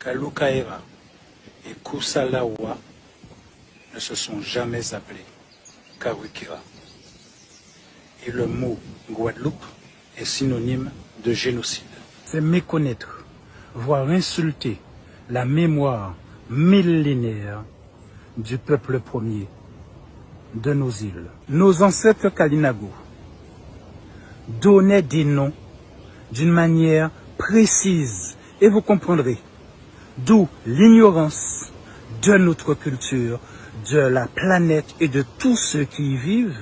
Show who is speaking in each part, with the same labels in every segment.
Speaker 1: Kalukaera et Kusalawa ne se sont jamais appelés Kawikera. Et le mot Guadeloupe est synonyme de génocide. C'est méconnaître, voire insulter la mémoire millénaire du peuple premier de nos îles. Nos ancêtres Kalinago donnaient des noms d'une manière précise et vous comprendrez d'où l'ignorance de notre culture, de la planète et de tous ceux qui y vivent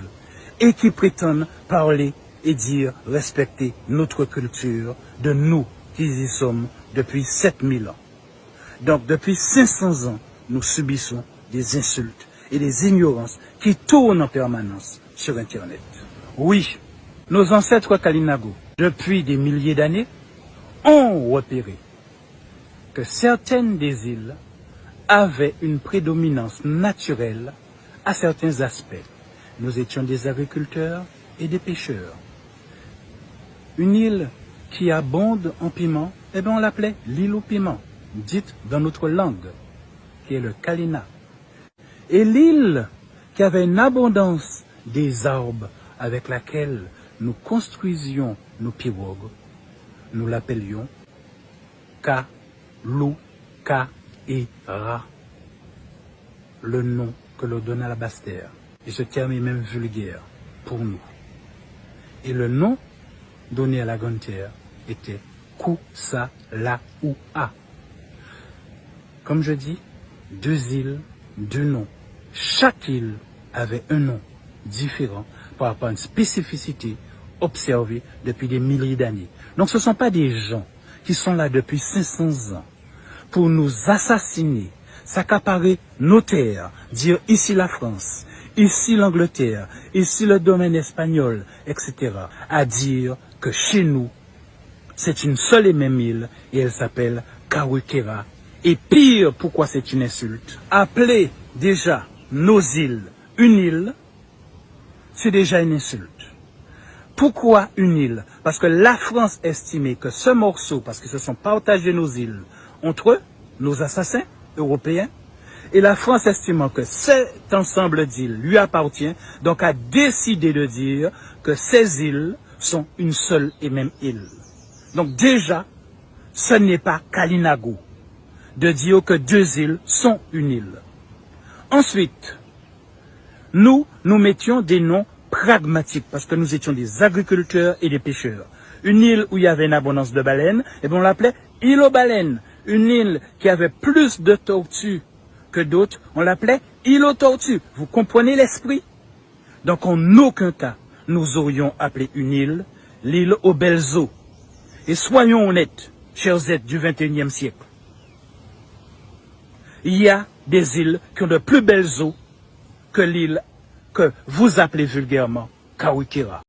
Speaker 1: et qui prétendent parler et dire respecter notre culture de nous qui y sommes depuis 7000 ans. Donc depuis 500 ans, nous subissons des insultes et des ignorances qui tournent en permanence sur Internet. Oui, nos ancêtres Kalinago, depuis des milliers d'années, ont repéré que certaines des îles avaient une prédominance naturelle à certains aspects. Nous étions des agriculteurs et des pêcheurs. Une île qui abonde en piment, eh bien on l'appelait l'île au piment, dite dans notre langue, qui est le Kalina. Et l'île qui avait une abondance des arbres avec laquelle nous construisions nos pirogues, nous l'appelions Kalukaera, le nom que l'on donne à la Basse-Terre. Et ce terme est même vulgaire pour nous. Et le nom donné à la Grande Terre était Kusalawa. Comme je dis, 2 îles, 2 noms. Chaque île avait un nom différent par rapport à une spécificité observée depuis des milliers d'années. Donc ce ne sont pas des gens qui sont là depuis 500 ans pour nous assassiner, s'accaparer nos terres, dire ici la France, ici l'Angleterre, ici le domaine espagnol, etc. À dire que chez nous, c'est une seule et même île et elle s'appelle Kawikera. Et pire, pourquoi c'est une insulte? Appeler déjà nos îles une île, c'est déjà une insulte. Pourquoi une île? Parce que la France estimait que ce morceau, parce qu'ils se sont partagés nos îles entre eux, nos assassins européens, et la France estimant que cet ensemble d'îles lui appartient, donc a décidé de dire que ces îles sont une seule et même île. Donc déjà, ce n'est pas Kalinago de dire que 2 îles sont une île. Ensuite, nous mettions des noms pragmatiques parce que nous étions des agriculteurs et des pêcheurs. Une île où il y avait une abondance de baleines, et bien on l'appelait île aux baleines. Une île qui avait plus de tortues que d'autres, on l'appelait île aux tortues. Vous comprenez l'esprit? Donc en aucun cas, nous aurions appelé une île l'île aux belles eaux. Et soyons honnêtes, chers êtres du XXIe siècle. Il y a des îles qui ont de plus belles eaux que l'île que vous appelez vulgairement Kawikera.